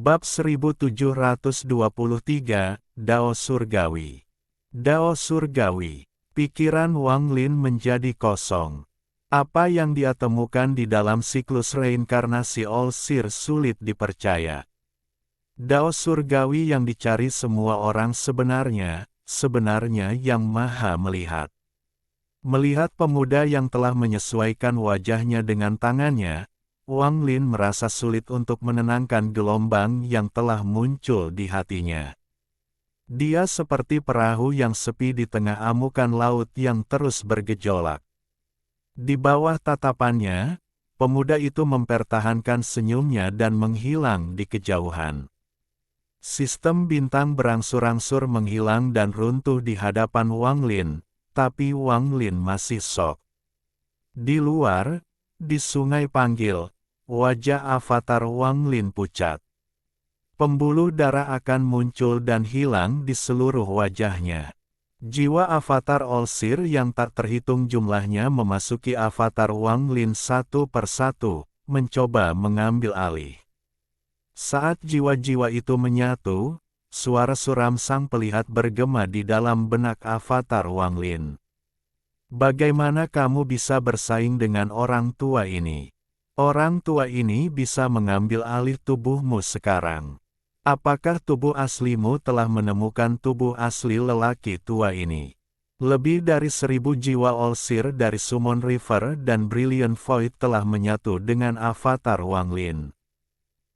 Bab 1723, Dao Surgawi. Dao Surgawi. Pikiran Wang Lin menjadi kosong. Apa yang dia temukan di dalam siklus reinkarnasi All-Seer sulit dipercaya. Dao Surgawi yang dicari semua orang sebenarnya yang maha melihat. Melihat pemuda yang telah menyesuaikan wajahnya dengan tangannya, Wang Lin merasa sulit untuk menenangkan gelombang yang telah muncul di hatinya. Dia seperti perahu yang sepi di tengah amukan laut yang terus bergejolak. Di bawah tatapannya, pemuda itu mempertahankan senyumnya dan menghilang di kejauhan. Sistem bintang berangsur-angsur menghilang dan runtuh di hadapan Wang Lin, tapi Wang Lin masih syok. Di luar, di sungai Panggil, wajah avatar Wang Lin pucat. Pembuluh darah akan muncul dan hilang di seluruh wajahnya. Jiwa avatar All-Seer yang tak terhitung jumlahnya memasuki avatar Wang Lin satu persatu, mencoba mengambil alih. Saat jiwa-jiwa itu menyatu, suara suram sang pelihat bergema di dalam benak avatar Wang Lin. Bagaimana kamu bisa bersaing dengan orang tua ini? Orang tua ini bisa mengambil alih tubuhmu sekarang. Apakah tubuh aslimu telah menemukan tubuh asli lelaki tua ini? Lebih dari 1000 jiwa All-Seer dari Summon River dan Brilliant Void telah menyatu dengan avatar Wang Lin.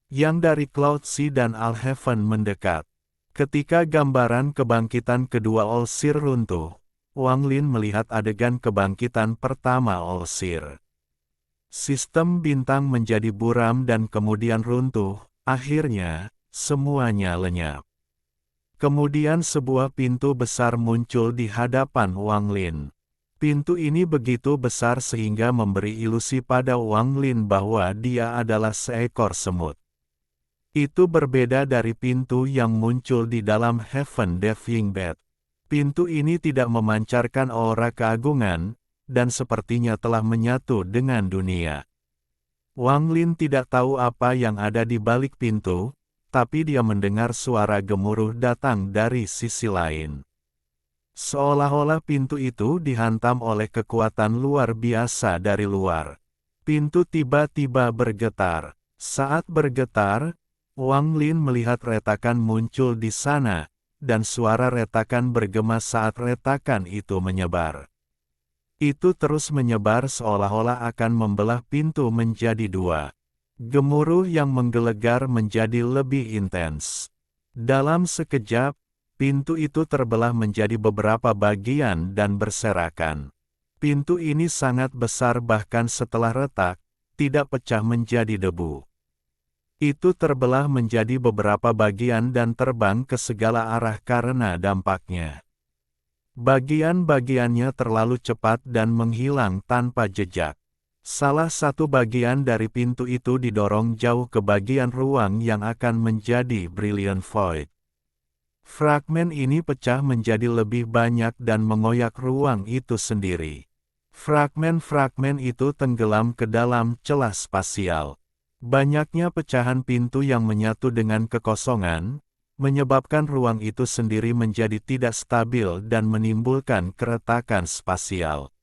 Yang dari Cloud Sea dan Alheaven mendekat. Ketika gambaran kebangkitan kedua All-Seer runtuh, Wang Lin melihat adegan kebangkitan pertama All-Seer. Sistem bintang menjadi buram dan kemudian runtuh, akhirnya, semuanya lenyap. Kemudian sebuah pintu besar muncul di hadapan Wang Lin. Pintu ini begitu besar sehingga memberi ilusi pada Wang Lin bahwa dia adalah seekor semut. Itu berbeda dari pintu yang muncul di dalam Heaven Diving Bed. Pintu ini tidak memancarkan aura keagungan, dan sepertinya telah menyatu dengan dunia. Wang Lin tidak tahu apa yang ada di balik pintu, tapi dia mendengar suara gemuruh datang dari sisi lain. Seolah-olah pintu itu dihantam oleh kekuatan luar biasa dari luar. Pintu tiba-tiba bergetar. Saat bergetar, Wang Lin melihat retakan muncul di sana, dan suara retakan bergema saat retakan itu menyebar. Itu terus menyebar seolah-olah akan membelah pintu menjadi dua. Gemuruh yang menggelegar menjadi lebih intens. Dalam sekejap, pintu itu terbelah menjadi beberapa bagian dan berserakan. Pintu ini sangat besar bahkan setelah retak, tidak pecah menjadi debu. Itu terbelah menjadi beberapa bagian dan terbang ke segala arah karena dampaknya. Bagian-bagiannya terlalu cepat dan menghilang tanpa jejak. Salah satu bagian dari pintu itu didorong jauh ke bagian ruang yang akan menjadi Brilliant Void. Fragmen ini pecah menjadi lebih banyak dan mengoyak ruang itu sendiri. Fragmen-fragmen itu tenggelam ke dalam celah spasial. Banyaknya pecahan pintu yang menyatu dengan kekosongan, menyebabkan ruang itu sendiri menjadi tidak stabil dan menimbulkan keretakan spasial.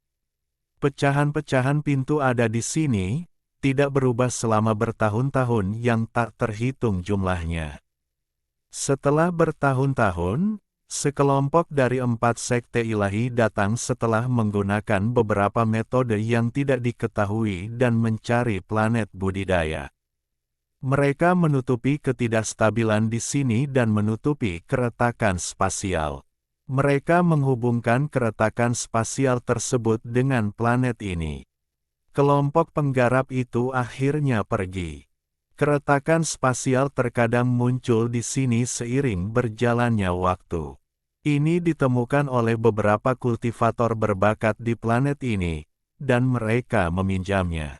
Pecahan-pecahan pintu ada di sini, tidak berubah selama bertahun-tahun yang tak terhitung jumlahnya. Setelah bertahun-tahun, sekelompok dari 4 sekte ilahi datang setelah menggunakan beberapa metode yang tidak diketahui dan mencari planet budidaya. Mereka menutupi ketidakstabilan di sini dan menutupi keretakan spasial. Mereka menghubungkan keretakan spasial tersebut dengan planet ini. Kelompok penggarap itu akhirnya pergi. Keretakan spasial terkadang muncul di sini seiring berjalannya waktu. Ini ditemukan oleh beberapa kultivator berbakat di planet ini, dan mereka meminjamnya.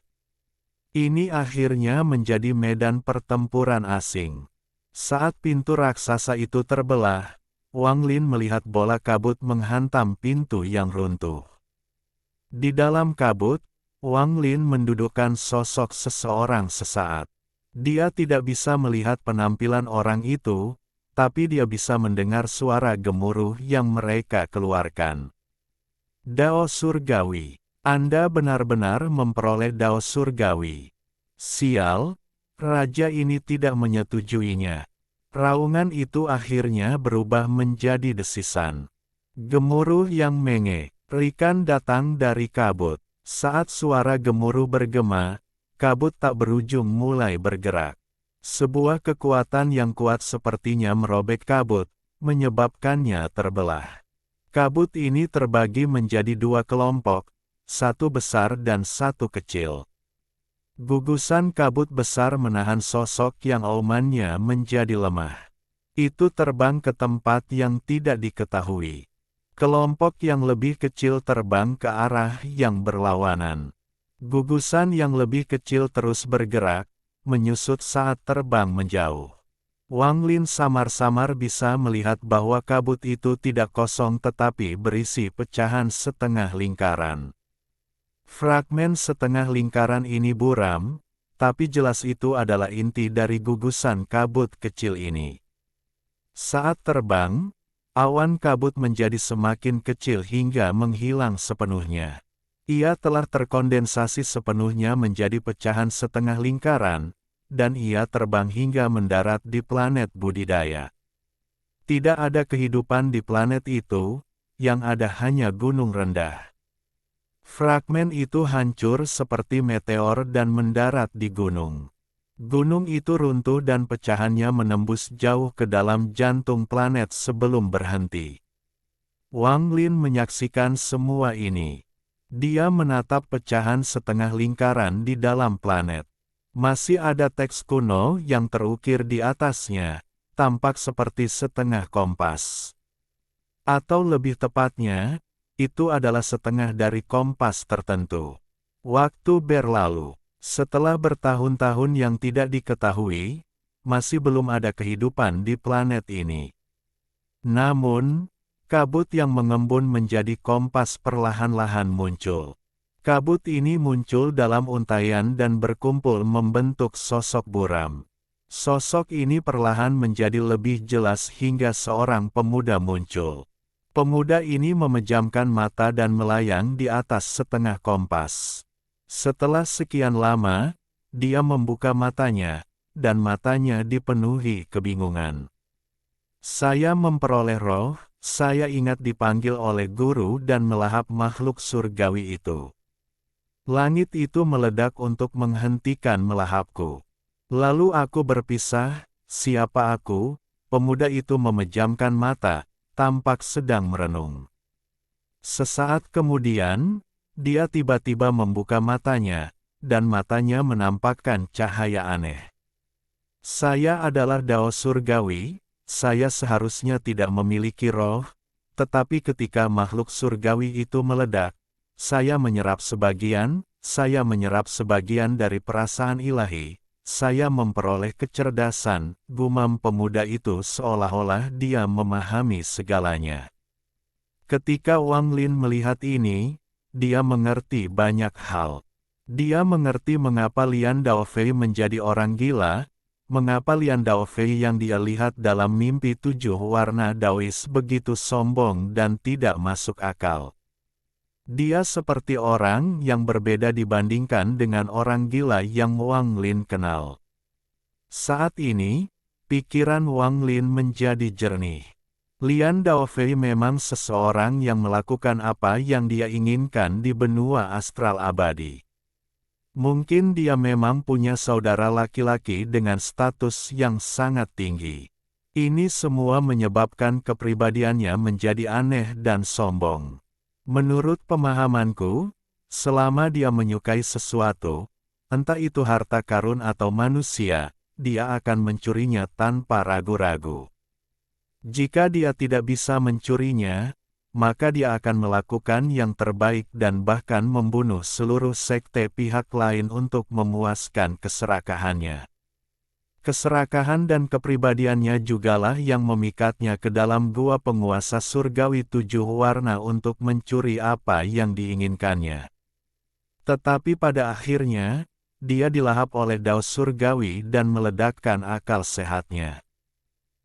Ini akhirnya menjadi medan pertempuran asing. Saat pintu raksasa itu terbelah, Wang Lin melihat bola kabut menghantam pintu yang runtuh. Di dalam kabut, Wang Lin mendudukkan sosok seseorang sesaat. Dia tidak bisa melihat penampilan orang itu, tapi dia bisa mendengar suara gemuruh yang mereka keluarkan. Dao surgawi. Anda benar-benar memperoleh dao surgawi. Sial, raja ini tidak menyetujuinya. Raungan itu akhirnya berubah menjadi desisan. Gemuruh yang mengerikan datang dari kabut. Saat suara gemuruh bergema, kabut tak berujung mulai bergerak. Sebuah kekuatan yang kuat sepertinya merobek kabut, menyebabkannya terbelah. Kabut ini terbagi menjadi dua kelompok, satu besar dan satu kecil. Gugusan kabut besar menahan sosok yang aumannya menjadi lemah. Itu terbang ke tempat yang tidak diketahui. Kelompok yang lebih kecil terbang ke arah yang berlawanan. Gugusan yang lebih kecil terus bergerak, menyusut saat terbang menjauh. Wang Lin samar-samar bisa melihat bahwa kabut itu tidak kosong tetapi berisi pecahan setengah lingkaran. Fragmen setengah lingkaran ini buram, tapi jelas itu adalah inti dari gugusan kabut kecil ini. Saat terbang, awan kabut menjadi semakin kecil hingga menghilang sepenuhnya. Ia telah terkondensasi sepenuhnya menjadi pecahan setengah lingkaran, dan ia terbang hingga mendarat di planet budidaya. Tidak ada kehidupan di planet itu, yang ada hanya gunung rendah. Fragmen itu hancur seperti meteor dan mendarat di gunung. Gunung itu runtuh dan pecahannya menembus jauh ke dalam jantung planet sebelum berhenti. Wang Lin menyaksikan semua ini. Dia menatap pecahan setengah lingkaran di dalam planet. Masih ada teks kuno yang terukir di atasnya, tampak seperti setengah kompas. Atau lebih tepatnya, itu adalah setengah dari kompas tertentu. Waktu berlalu. Setelah bertahun-tahun yang tidak diketahui, masih belum ada kehidupan di planet ini. Namun, kabut yang mengembun menjadi kompas perlahan-lahan muncul. Kabut ini muncul dalam untaian dan berkumpul membentuk sosok buram. Sosok ini perlahan menjadi lebih jelas hingga seorang pemuda muncul. Pemuda ini memejamkan mata dan melayang di atas setengah kompas. Setelah sekian lama, dia membuka matanya, dan matanya dipenuhi kebingungan. Saya memperoleh roh, saya ingat dipanggil oleh guru dan melahap makhluk surgawi itu. Langit itu meledak untuk menghentikan melahapku. Lalu aku berpisah, siapa aku? Pemuda itu memejamkan mata, tampak sedang merenung. Sesaat kemudian, dia tiba-tiba membuka matanya, dan matanya menampakkan cahaya aneh. Saya adalah Dao Surgawi, saya seharusnya tidak memiliki roh, tetapi ketika makhluk surgawi itu meledak, saya menyerap sebagian dari perasaan ilahi, saya memperoleh kecerdasan, gumam pemuda itu seolah-olah dia memahami segalanya. Ketika Wang Lin melihat ini, dia mengerti banyak hal. Dia mengerti mengapa Lian Daofei menjadi orang gila, mengapa Lian Daofei yang dia lihat dalam mimpi 7 warna Daois begitu sombong dan tidak masuk akal. Dia seperti orang yang berbeda dibandingkan dengan orang gila yang Wang Lin kenal. Saat ini, pikiran Wang Lin menjadi jernih. Lian Daofei memang seseorang yang melakukan apa yang dia inginkan di benua astral abadi. Mungkin dia memang punya saudara laki-laki dengan status yang sangat tinggi. Ini semua menyebabkan kepribadiannya menjadi aneh dan sombong. Menurut pemahamanku, selama dia menyukai sesuatu, entah itu harta karun atau manusia, dia akan mencurinya tanpa ragu-ragu. Jika dia tidak bisa mencurinya, maka dia akan melakukan yang terbaik dan bahkan membunuh seluruh sekte pihak lain untuk memuaskan keserakahannya. Keserakahan dan kepribadiannya jugalah yang memikatnya ke dalam gua penguasa surgawi 7 warna untuk mencuri apa yang diinginkannya. Tetapi pada akhirnya, dia dilahap oleh dao surgawi dan meledakkan akal sehatnya.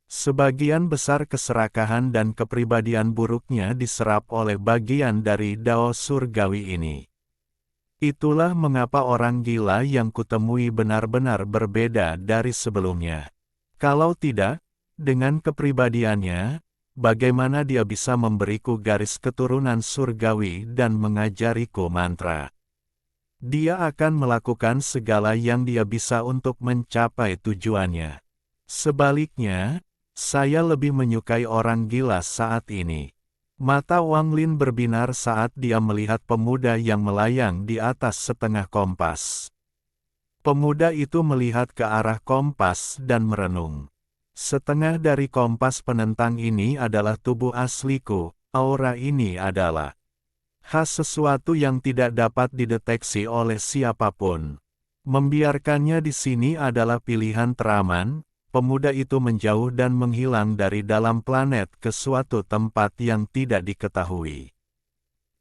Sebagian besar keserakahan dan kepribadian buruknya diserap oleh bagian dari dao surgawi ini. Itulah mengapa orang gila yang kutemui benar-benar berbeda dari sebelumnya. Kalau tidak, dengan kepribadiannya, bagaimana dia bisa memberiku garis keturunan surgawi dan mengajariku mantra? Dia akan melakukan segala yang dia bisa untuk mencapai tujuannya. Sebaliknya, saya lebih menyukai orang gila saat ini. Mata Wang Lin berbinar saat dia melihat pemuda yang melayang di atas setengah kompas. Pemuda itu melihat ke arah kompas dan merenung. Setengah dari kompas penentang ini adalah tubuh asliku, aura ini adalah khas sesuatu yang tidak dapat dideteksi oleh siapapun. Membiarkannya di sini adalah pilihan teraman. Pemuda itu menjauh dan menghilang dari dalam planet ke suatu tempat yang tidak diketahui.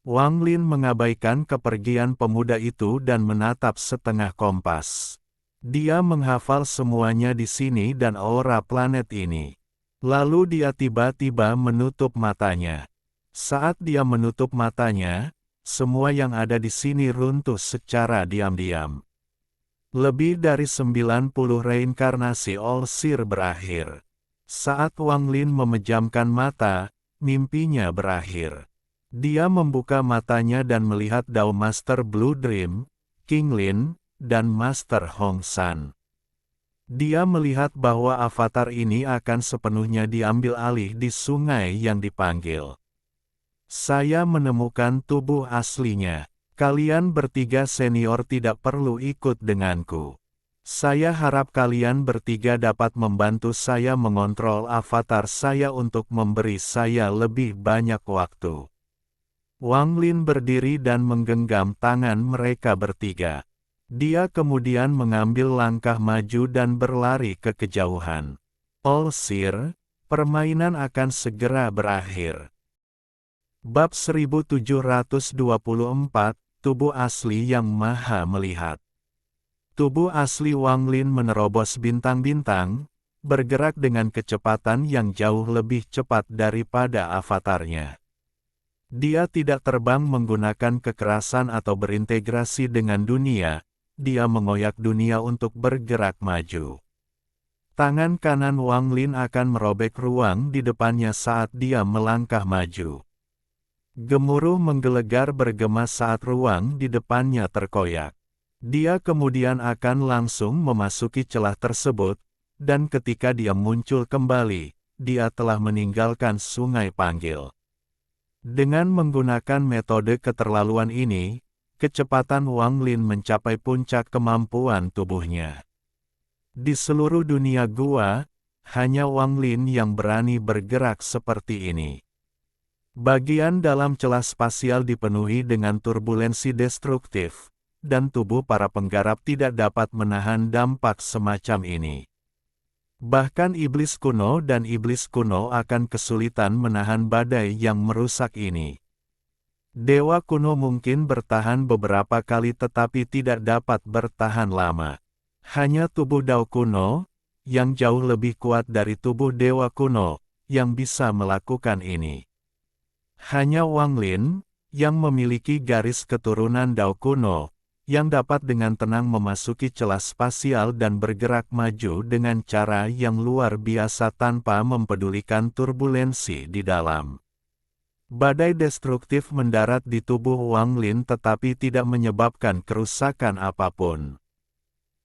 Wang Lin mengabaikan kepergian pemuda itu dan menatap setengah kompas. Dia menghafal semuanya di sini dan aura planet ini. Lalu dia tiba-tiba menutup matanya. Saat dia menutup matanya, semua yang ada di sini runtuh secara diam-diam. Lebih dari 90 reinkarnasi All-Seer berakhir. Saat Wang Lin memejamkan mata, mimpinya berakhir. Dia membuka matanya dan melihat Dao Master Blue Dream, King Lin, dan Master Hong San. Dia melihat bahwa avatar ini akan sepenuhnya diambil alih di sungai yang dipanggil. Saya menemukan tubuh aslinya. Kalian bertiga senior tidak perlu ikut denganku. Saya harap kalian bertiga dapat membantu saya mengontrol avatar saya untuk memberi saya lebih banyak waktu. Wang Lin berdiri dan menggenggam tangan mereka bertiga. Dia kemudian mengambil langkah maju dan berlari ke kejauhan. All-Seer, permainan akan segera berakhir. Bab 1724, Tubuh Asli yang Maha Melihat. Tubuh asli Wang Lin menerobos bintang-bintang, bergerak dengan kecepatan yang jauh lebih cepat daripada avatarnya. Dia tidak terbang menggunakan kekerasan atau berintegrasi dengan dunia, dia mengoyak dunia untuk bergerak maju. Tangan kanan Wang Lin akan merobek ruang di depannya saat dia melangkah maju. Gemuruh menggelegar bergema saat ruang di depannya terkoyak. Dia kemudian akan langsung memasuki celah tersebut, dan ketika dia muncul kembali, dia telah meninggalkan sungai panggil. Dengan menggunakan metode keterlaluan ini, kecepatan Wang Lin mencapai puncak kemampuan tubuhnya. Di seluruh dunia gua, hanya Wang Lin yang berani bergerak seperti ini. Bagian dalam celah spasial dipenuhi dengan turbulensi destruktif, dan tubuh para penggarap tidak dapat menahan dampak semacam ini. Bahkan iblis kuno dan iblis kuno akan kesulitan menahan badai yang merusak ini. Dewa kuno mungkin bertahan beberapa kali tetapi tidak dapat bertahan lama. Hanya tubuh Dao kuno, yang jauh lebih kuat dari tubuh dewa kuno, yang bisa melakukan ini. Hanya Wang Lin, yang memiliki garis keturunan Dao kuno, yang dapat dengan tenang memasuki celah spasial dan bergerak maju dengan cara yang luar biasa tanpa mempedulikan turbulensi di dalam. Badai destruktif mendarat di tubuh Wang Lin tetapi tidak menyebabkan kerusakan apapun.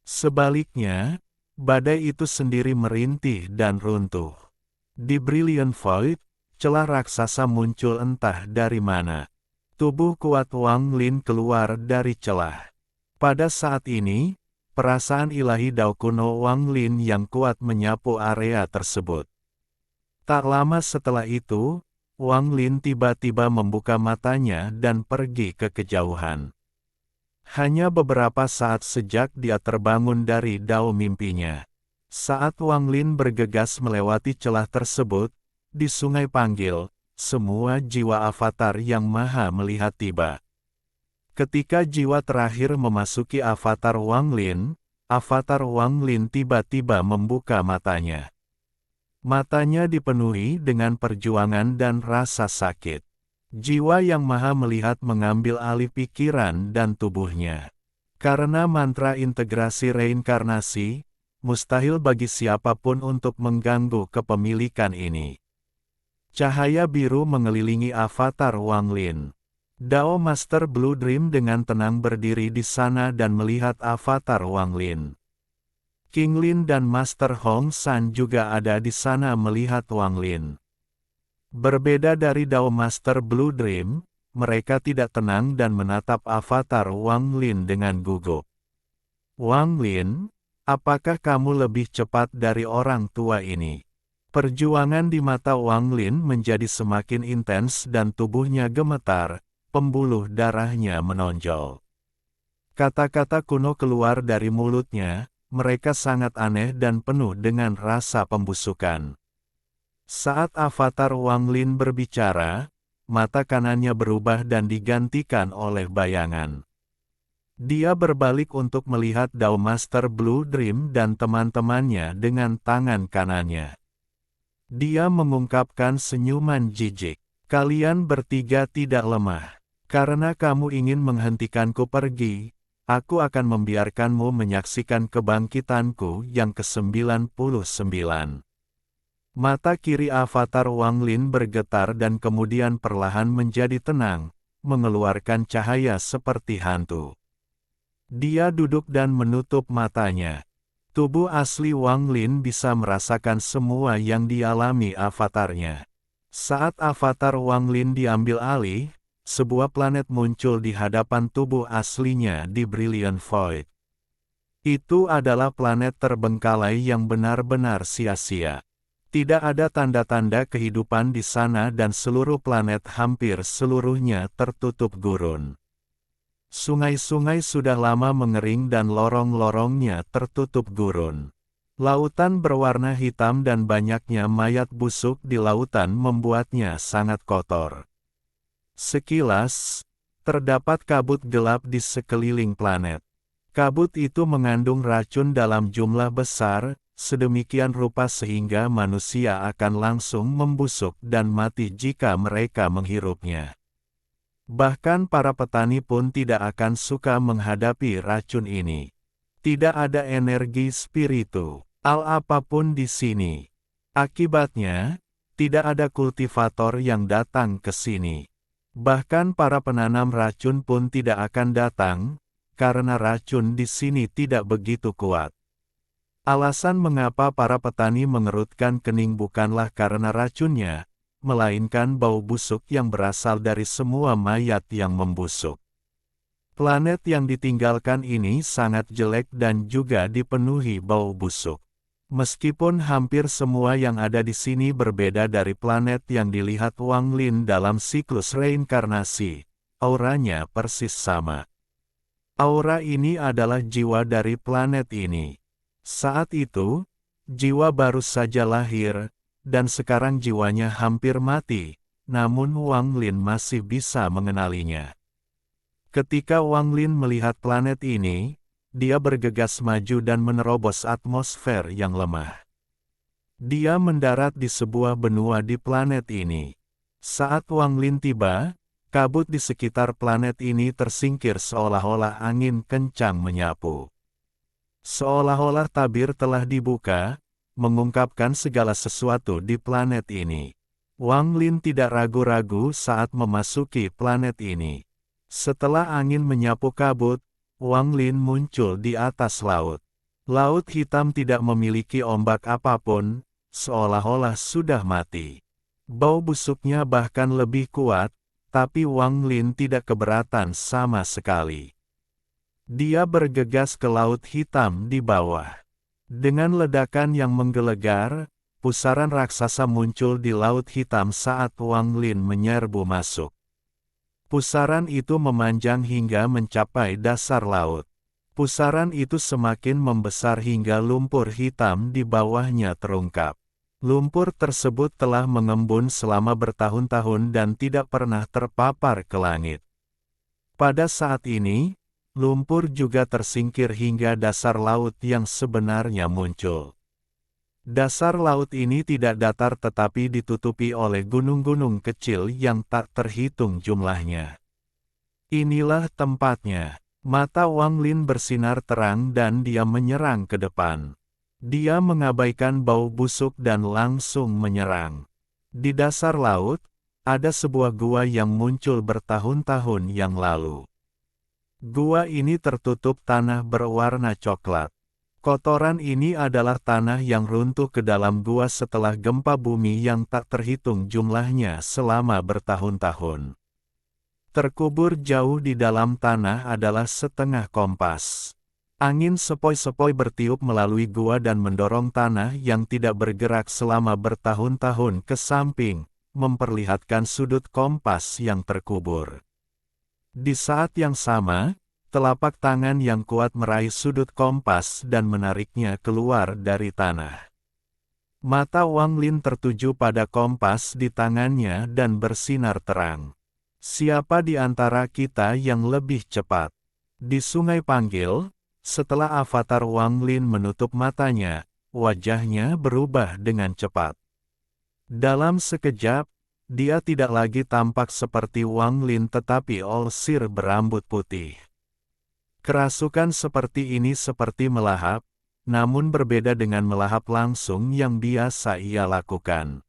Sebaliknya, badai itu sendiri merintih dan runtuh. Di Brilliant Void, celah raksasa muncul entah dari mana. Tubuh kuat Wang Lin keluar dari celah. Pada saat ini, perasaan ilahi Dao kuno Wang Lin yang kuat menyapu area tersebut. Tak lama setelah itu, Wang Lin tiba-tiba membuka matanya dan pergi ke kejauhan. Hanya beberapa saat sejak dia terbangun dari dao mimpinya. Saat Wang Lin bergegas melewati celah tersebut, di sungai panggil, semua jiwa avatar yang maha melihat tiba. Ketika jiwa terakhir memasuki avatar Wang Lin tiba-tiba membuka matanya. Matanya dipenuhi dengan perjuangan dan rasa sakit. Jiwa yang maha melihat mengambil alih pikiran dan tubuhnya. Karena mantra integrasi reinkarnasi, mustahil bagi siapapun untuk mengganggu kepemilikan ini. Cahaya biru mengelilingi avatar Wang Lin. Dao Master Blue Dream dengan tenang berdiri di sana dan melihat avatar Wang Lin. King Lin dan Master Hong San juga ada di sana melihat Wang Lin. Berbeda dari Dao Master Blue Dream, mereka tidak tenang dan menatap avatar Wang Lin dengan gugup. Wang Lin, apakah kamu lebih cepat dari orang tua ini? Perjuangan di mata Wang Lin menjadi semakin intens dan tubuhnya gemetar, pembuluh darahnya menonjol. Kata-kata kuno keluar dari mulutnya, mereka sangat aneh dan penuh dengan rasa pembusukan. Saat avatar Wang Lin berbicara, mata kanannya berubah dan digantikan oleh bayangan. Dia berbalik untuk melihat Dao Master Blue Dream dan teman-temannya dengan tangan kanannya. Dia mengungkapkan senyuman jijik. Kalian bertiga tidak lemah. Karena kamu ingin menghentikanku pergi, aku akan membiarkanmu menyaksikan kebangkitanku yang ke-99. Mata kiri avatar Wang Lin bergetar dan kemudian perlahan menjadi tenang, mengeluarkan cahaya seperti hantu. Dia duduk dan menutup matanya. Tubuh asli Wang Lin bisa merasakan semua yang dialami avatarnya. Saat avatar Wang Lin diambil alih, sebuah planet muncul di hadapan tubuh aslinya di Brilliant Void. Itu adalah planet terbengkalai yang benar-benar sia-sia. Tidak ada tanda-tanda kehidupan di sana dan seluruh planet hampir seluruhnya tertutup gurun. Sungai-sungai sudah lama mengering dan lorong-lorongnya tertutup gurun. Lautan berwarna hitam dan banyaknya mayat busuk di lautan membuatnya sangat kotor. Sekilas, terdapat kabut gelap di sekeliling planet. Kabut itu mengandung racun dalam jumlah besar, sedemikian rupa sehingga manusia akan langsung membusuk dan mati jika mereka menghirupnya. Bahkan para petani pun tidak akan suka menghadapi racun ini. Tidak ada energi spiritual apapun di sini. Akibatnya, tidak ada kultivator yang datang ke sini. Bahkan para penanam racun pun tidak akan datang, karena racun di sini tidak begitu kuat. Alasan mengapa para petani mengerutkan kening bukanlah karena racunnya, melainkan bau busuk yang berasal dari semua mayat yang membusuk. Planet yang ditinggalkan ini sangat jelek dan juga dipenuhi bau busuk. Meskipun hampir semua yang ada di sini berbeda dari planet yang dilihat Wang Lin dalam siklus reinkarnasi, auranya persis sama. Aura ini adalah jiwa dari planet ini. Saat itu, jiwa baru saja lahir, dan sekarang jiwanya hampir mati, namun Wang Lin masih bisa mengenalinya. Ketika Wang Lin melihat planet ini, dia bergegas maju dan menerobos atmosfer yang lemah. Dia mendarat di sebuah benua di planet ini. Saat Wang Lin tiba, kabut di sekitar planet ini tersingkir seolah-olah angin kencang menyapu. Seolah-olah tabir telah dibuka, mengungkapkan segala sesuatu di planet ini. Wang Lin tidak ragu-ragu saat memasuki planet ini. Setelah angin menyapu kabut, Wang Lin muncul di atas laut. Laut hitam tidak memiliki ombak apapun, seolah-olah sudah mati. Bau busuknya bahkan lebih kuat, tapi Wang Lin tidak keberatan sama sekali. Dia bergegas ke laut hitam di bawah. Dengan ledakan yang menggelegar, pusaran raksasa muncul di laut hitam saat Wang Lin menyerbu masuk. Pusaran itu memanjang hingga mencapai dasar laut. Pusaran itu semakin membesar hingga lumpur hitam di bawahnya terungkap. Lumpur tersebut telah mengembun selama bertahun-tahun dan tidak pernah terpapar ke langit. Pada saat ini, lumpur juga tersingkir hingga dasar laut yang sebenarnya muncul. Dasar laut ini tidak datar tetapi ditutupi oleh gunung-gunung kecil yang tak terhitung jumlahnya. Inilah tempatnya. Mata Wang Lin bersinar terang dan dia menyerang ke depan. Dia mengabaikan bau busuk dan langsung menyerang. Di dasar laut, ada sebuah gua yang muncul bertahun-tahun yang lalu. Gua ini tertutup tanah berwarna coklat. Kotoran ini adalah tanah yang runtuh ke dalam gua setelah gempa bumi yang tak terhitung jumlahnya selama bertahun-tahun. Terkubur jauh di dalam tanah adalah setengah kompas. Angin sepoi-sepoi bertiup melalui gua dan mendorong tanah yang tidak bergerak selama bertahun-tahun ke samping, memperlihatkan sudut kompas yang terkubur. Di saat yang sama, telapak tangan yang kuat meraih sudut kompas dan menariknya keluar dari tanah. Mata Wang Lin tertuju pada kompas di tangannya dan bersinar terang. Siapa di antara kita yang lebih cepat? Di Sungai Panggil, setelah avatar Wang Lin menutup matanya, wajahnya berubah dengan cepat. Dalam sekejap, dia tidak lagi tampak seperti Wang Lin tetapi All-Seer berambut putih. Kerasukan seperti ini seperti melahap, namun berbeda dengan melahap langsung yang biasa ia lakukan.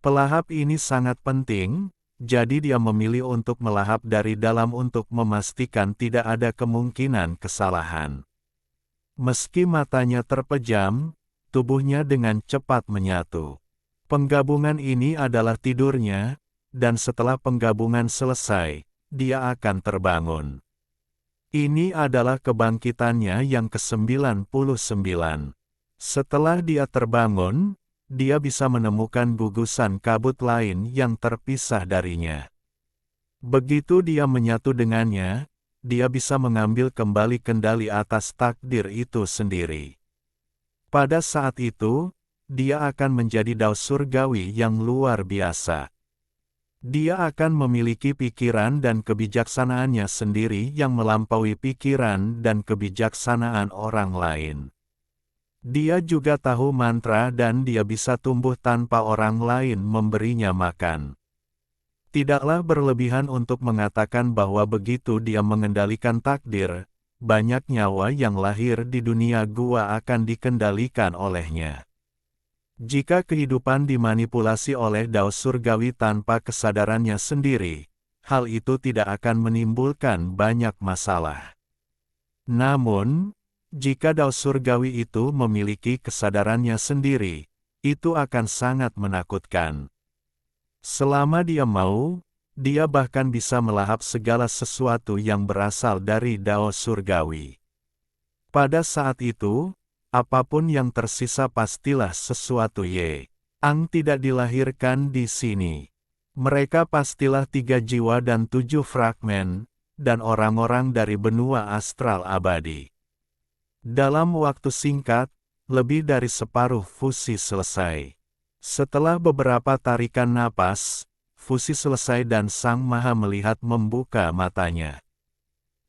Pelahap ini sangat penting, jadi dia memilih untuk melahap dari dalam untuk memastikan tidak ada kemungkinan kesalahan. Meski matanya terpejam, tubuhnya dengan cepat menyatu. Penggabungan ini adalah tidurnya, dan setelah penggabungan selesai, dia akan terbangun. Ini adalah kebangkitannya yang ke-99. Setelah dia terbangun, dia bisa menemukan gugusan kabut lain yang terpisah darinya. Begitu dia menyatu dengannya, dia bisa mengambil kembali kendali atas takdir itu sendiri. Pada saat itu, dia akan menjadi Dao surgawi yang luar biasa. Dia akan memiliki pikiran dan kebijaksanaannya sendiri yang melampaui pikiran dan kebijaksanaan orang lain. Dia juga tahu mantra dan dia bisa tumbuh tanpa orang lain memberinya makan. Tidaklah berlebihan untuk mengatakan bahwa begitu dia mengendalikan takdir, banyak nyawa yang lahir di dunia gua akan dikendalikan olehnya. Jika kehidupan dimanipulasi oleh Dao surgawi tanpa kesadarannya sendiri, hal itu tidak akan menimbulkan banyak masalah. Namun, jika Dao surgawi itu memiliki kesadarannya sendiri, itu akan sangat menakutkan. Selama dia mau, dia bahkan bisa melahap segala sesuatu yang berasal dari Dao surgawi. Pada saat itu, apapun yang tersisa pastilah sesuatu Ang tidak dilahirkan di sini. Mereka pastilah 3 jiwa dan 7 fragmen, dan orang-orang dari benua astral abadi. Dalam waktu singkat, lebih dari separuh fusi selesai. Setelah beberapa tarikan napas, fusi selesai dan Sang Maha Melihat membuka matanya.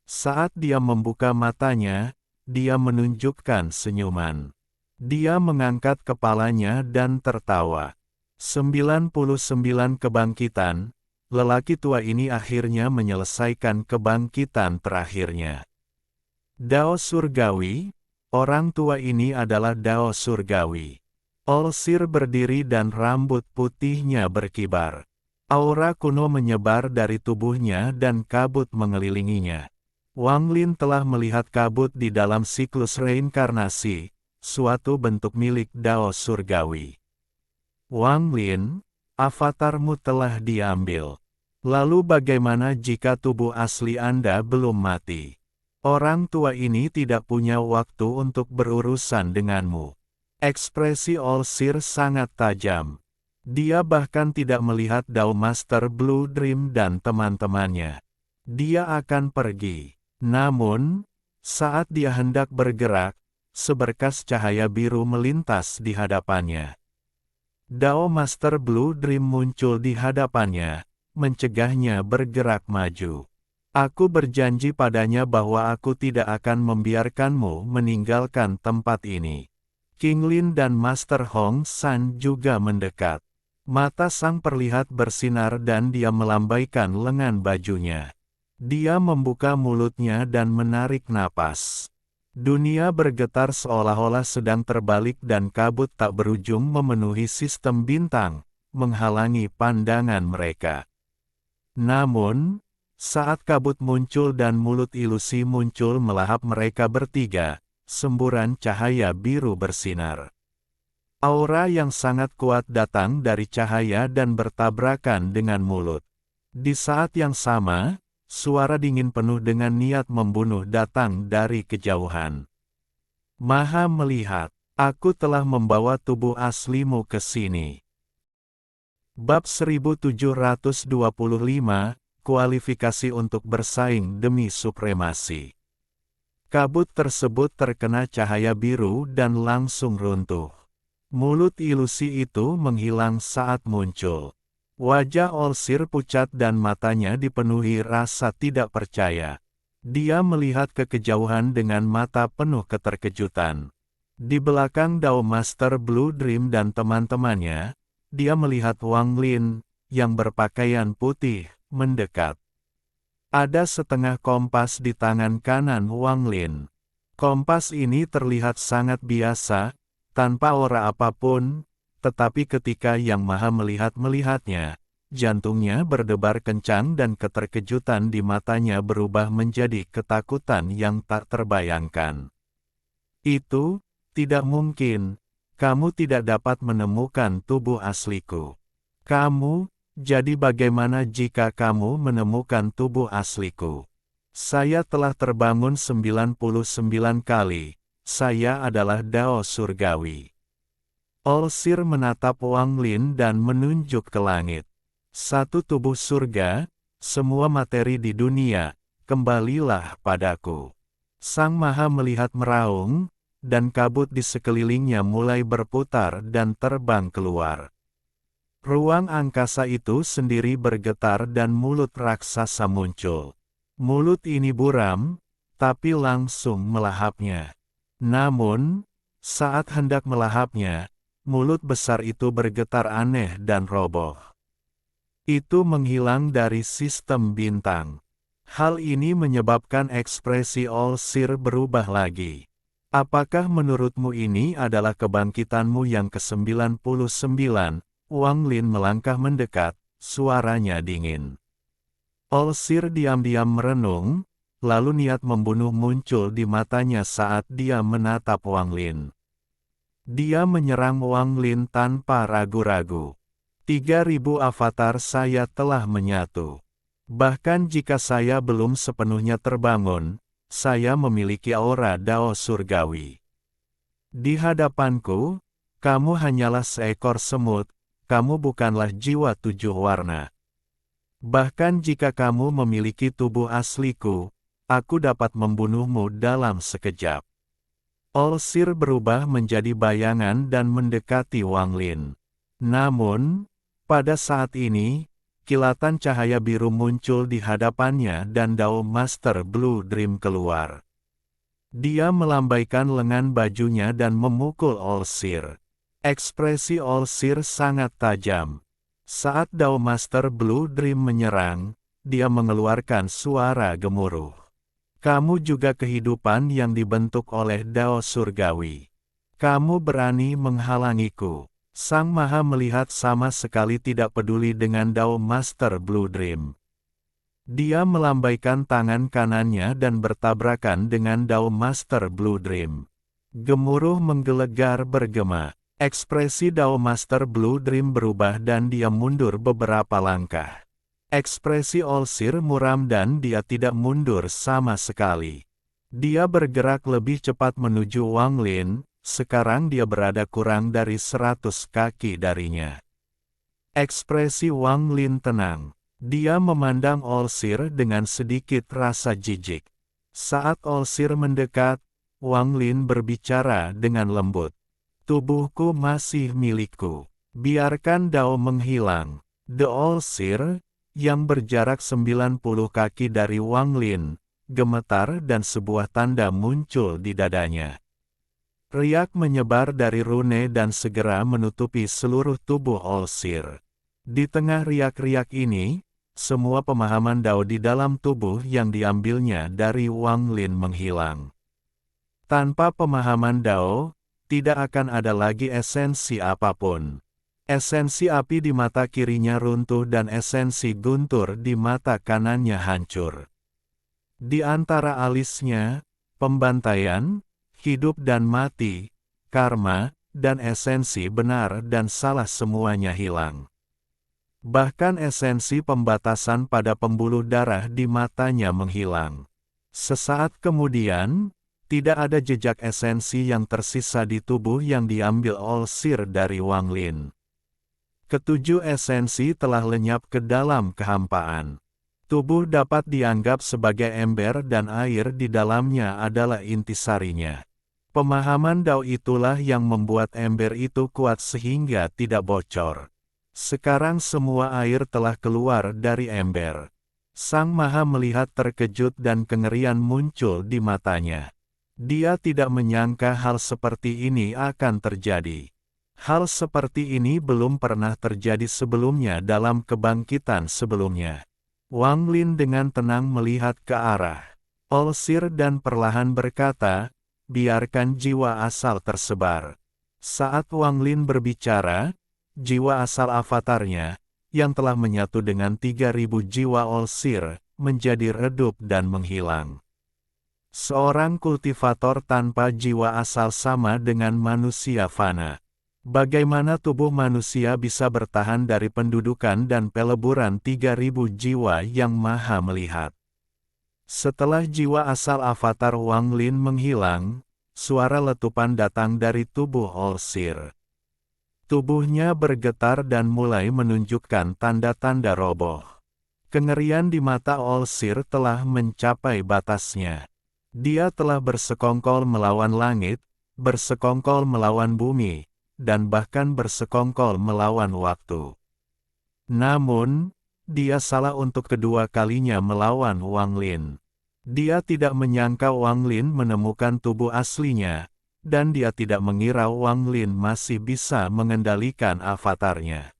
Saat dia membuka matanya, dia menunjukkan senyuman. Dia mengangkat kepalanya dan tertawa. 99 kebangkitan, lelaki tua ini akhirnya menyelesaikan kebangkitan terakhirnya. Dao surgawi, orang tua ini adalah Dao surgawi. All-Seer berdiri dan rambut putihnya berkibar. Aura kuno menyebar dari tubuhnya dan kabut mengelilinginya. Wang Lin telah melihat kabut di dalam siklus reinkarnasi, suatu bentuk milik Dao surgawi. Wang Lin, avatarmu telah diambil. Lalu bagaimana jika tubuh asli Anda belum mati? Orang tua ini tidak punya waktu untuk berurusan denganmu. Ekspresi All-Seer sangat tajam. Dia bahkan tidak melihat Dao Master Blue Dream dan teman-temannya. Dia akan pergi. Namun, saat dia hendak bergerak, seberkas cahaya biru melintas di hadapannya. Dao Master Blue Dream muncul di hadapannya, mencegahnya bergerak maju. Aku berjanji padanya bahwa aku tidak akan membiarkanmu meninggalkan tempat ini. King Lin dan Master Hong San juga mendekat. Mata sang perlihat bersinar dan dia melambaikan lengan bajunya. Dia membuka mulutnya dan menarik napas. Dunia bergetar seolah-olah sedang terbalik dan kabut tak berujung memenuhi sistem bintang, menghalangi pandangan mereka. Namun, saat kabut muncul dan mulut ilusi muncul melahap mereka bertiga, semburan cahaya biru bersinar. Aura yang sangat kuat datang dari cahaya dan bertabrakan dengan mulut. Di saat yang sama, suara dingin penuh dengan niat membunuh datang dari kejauhan. Maha melihat, aku telah membawa tubuh aslimu ke sini. Bab 1725, Kualifikasi untuk bersaing demi supremasi. Kabut tersebut terkena cahaya biru dan langsung runtuh. Mulut ilusi itu menghilang saat muncul. Wajah Olsir pucat dan matanya dipenuhi rasa tidak percaya. Dia melihat ke kejauhan dengan mata penuh keterkejutan. Di belakang Dao Master Blue Dream dan teman-temannya, dia melihat Wang Lin, yang berpakaian putih, mendekat. Ada setengah kompas di tangan kanan Wang Lin. Kompas ini terlihat sangat biasa, tanpa aura apapun, tetapi ketika Yang Maha melihatnya, jantungnya berdebar kencang dan keterkejutan di matanya berubah menjadi ketakutan yang tak terbayangkan. Itu, tidak mungkin, kamu tidak dapat menemukan tubuh asliku. Kamu, jadi bagaimana jika kamu menemukan tubuh asliku? Saya telah terbangun 99 kali. Saya adalah Dao Surgawi. Olsir menatap Wang Lin dan menunjuk ke langit. Satu tubuh surga, semua materi di dunia, kembalilah padaku. Sang Maha melihat meraung, dan kabut di sekelilingnya mulai berputar dan terbang keluar. Ruang angkasa itu sendiri bergetar dan mulut raksasa muncul. Mulut ini buram, tapi langsung melahapnya. Namun, saat hendak melahapnya, mulut besar itu bergetar aneh dan roboh. Itu menghilang dari sistem bintang. Hal ini menyebabkan ekspresi Olsir berubah lagi. Apakah menurutmu ini adalah kebangkitanmu yang ke-99? Wang Lin melangkah mendekat, suaranya dingin. Olsir diam-diam merenung, lalu niat membunuh muncul di matanya saat dia menatap Wang Lin. Dia menyerang Wang Lin tanpa ragu-ragu. 3.000 avatar saya telah menyatu. Bahkan jika saya belum sepenuhnya terbangun, saya memiliki aura Dao Surgawi. Di hadapanku, kamu hanyalah seekor semut, kamu bukanlah jiwa 7 warna. Bahkan jika kamu memiliki tubuh asliku, aku dapat membunuhmu dalam sekejap. Olsir berubah menjadi bayangan dan mendekati Wang Lin. Namun, pada saat ini, kilatan cahaya biru muncul di hadapannya dan Dao Master Blue Dream keluar. Dia melambaikan lengan bajunya dan memukul Olsir. Ekspresi Olsir sangat tajam. Saat Dao Master Blue Dream menyerang, dia mengeluarkan suara gemuruh. Kamu juga kehidupan yang dibentuk oleh Dao Surgawi. Kamu berani menghalangiku. Sang Maha melihat sama sekali tidak peduli dengan Dao Master Blue Dream. Dia melambaikan tangan kanannya dan bertabrakan dengan Dao Master Blue Dream. Gemuruh menggelegar bergema. Ekspresi Dao Master Blue Dream berubah dan dia mundur beberapa langkah. Ekspresi Olsir muram dan dia tidak mundur sama sekali. Dia bergerak lebih cepat menuju Wang Lin, sekarang dia berada kurang dari 100 kaki darinya. Ekspresi Wang Lin tenang. Dia memandang Olsir dengan sedikit rasa jijik. Saat Olsir mendekat, Wang Lin berbicara dengan lembut. Tubuhku masih milikku. Biarkan Dao menghilang. The Olsir, yang berjarak 90 kaki dari Wang Lin, gemetar dan sebuah tanda muncul di dadanya. Riak menyebar dari rune dan segera menutupi seluruh tubuh Olsir. Di tengah riak-riak ini, semua pemahaman Dao di dalam tubuh yang diambilnya dari Wang Lin menghilang. Tanpa pemahaman Dao, tidak akan ada lagi esensi apapun. Esensi api di mata kirinya runtuh dan esensi guntur di mata kanannya hancur. Di antara alisnya, pembantaian, hidup dan mati, karma, dan esensi benar dan salah semuanya hilang. Bahkan esensi pembatasan pada pembuluh darah di matanya menghilang. Sesaat kemudian, tidak ada jejak esensi yang tersisa di tubuh yang diambil Olsir dari Wang Lin. Ketujuh esensi telah lenyap ke dalam kehampaan. Tubuh dapat dianggap sebagai ember dan air di dalamnya adalah intisarinya. Pemahaman Dao itulah yang membuat ember itu kuat sehingga tidak bocor. Sekarang semua air telah keluar dari ember. Sang Maha melihat terkejut dan kengerian muncul di matanya. Dia tidak menyangka hal seperti ini akan terjadi. Hal seperti ini belum pernah terjadi sebelumnya dalam kebangkitan sebelumnya. Wang Lin dengan tenang melihat ke arah Olsir dan perlahan berkata, biarkan jiwa asal tersebar. Saat Wang Lin berbicara, jiwa asal avatarnya, yang telah menyatu dengan 3.000 jiwa Olsir, menjadi redup dan menghilang. Seorang kultivator tanpa jiwa asal sama dengan manusia fana. Bagaimana tubuh manusia bisa bertahan dari pendudukan dan peleburan 3.000 jiwa yang maha melihat? Setelah jiwa asal avatar Wang Lin menghilang, suara letupan datang dari tubuh Olsir. Tubuhnya bergetar dan mulai menunjukkan tanda-tanda roboh. Kengerian di mata Olsir telah mencapai batasnya. Dia telah bersekongkol melawan langit, bersekongkol melawan bumi, dan bahkan bersekongkol melawan waktu. Namun, dia salah untuk kedua kalinya melawan Wang Lin. Dia tidak menyangka Wang Lin menemukan tubuh aslinya, dan dia tidak mengira Wang Lin masih bisa mengendalikan avatarnya.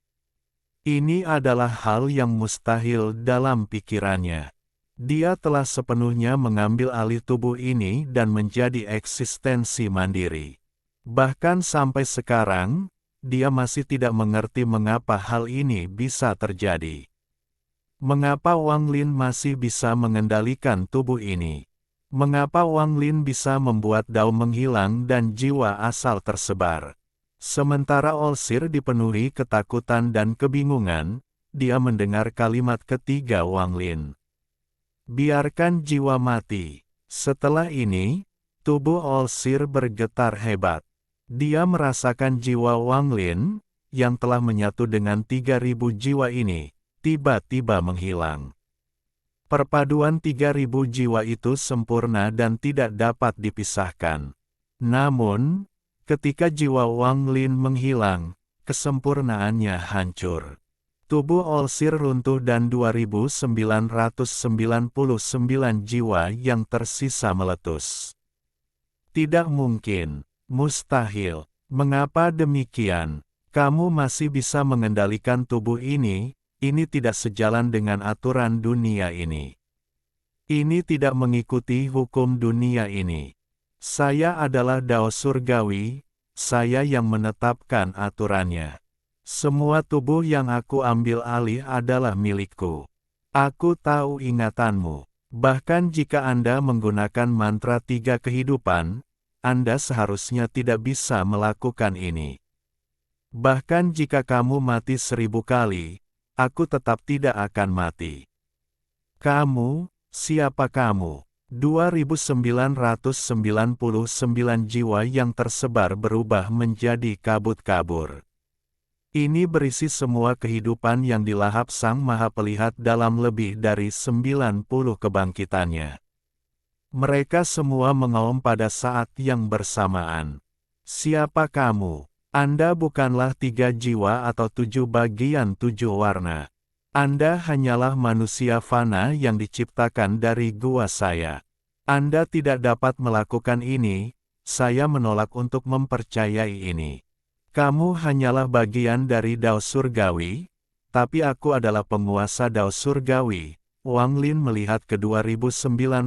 Ini adalah hal yang mustahil dalam pikirannya. Dia telah sepenuhnya mengambil alih tubuh ini dan menjadi eksistensi mandiri. Bahkan sampai sekarang, dia masih tidak mengerti mengapa hal ini bisa terjadi. Mengapa Wang Lin masih bisa mengendalikan tubuh ini? Mengapa Wang Lin bisa membuat Dao menghilang dan jiwa asal tersebar? Sementara Olsir dipenuhi ketakutan dan kebingungan, dia mendengar kalimat ketiga Wang Lin. Biarkan jiwa mati. Setelah ini, tubuh Olsir bergetar hebat. Dia merasakan jiwa Wang Lin, yang telah menyatu dengan 3.000 jiwa ini, tiba-tiba menghilang. Perpaduan 3.000 jiwa itu sempurna dan tidak dapat dipisahkan. Namun, ketika jiwa Wang Lin menghilang, kesempurnaannya hancur. Tubuh Olsir runtuh dan 2.999 jiwa yang tersisa meletus. Tidak mungkin, mustahil. Mengapa demikian? Kamu masih bisa mengendalikan tubuh ini tidak sejalan dengan aturan dunia ini. Ini tidak mengikuti hukum dunia ini. Saya adalah Dao Surgawi, saya yang menetapkan aturannya. Semua tubuh yang aku ambil alih adalah milikku. Aku tahu ingatanmu. Bahkan jika Anda menggunakan mantra 3 kehidupan, Anda seharusnya tidak bisa melakukan ini. Bahkan jika kamu mati 1000 kali, aku tetap tidak akan mati. Kamu, siapa kamu? 2.999 jiwa yang tersebar berubah menjadi kabut-kabur. Ini berisi semua kehidupan yang dilahap Sang Maha Pelihat dalam lebih dari 90 kebangkitannya. Mereka semua mengaum pada saat yang bersamaan. Siapa kamu? Anda bukanlah 3 jiwa atau 7 bagian 7 warna. Anda hanyalah manusia fana yang diciptakan dari gua saya. Anda tidak dapat melakukan ini, saya menolak untuk mempercayai ini. Kamu hanyalah bagian dari Dao Surgawi, tapi aku adalah penguasa Dao Surgawi. Wang Lin melihat ke 2999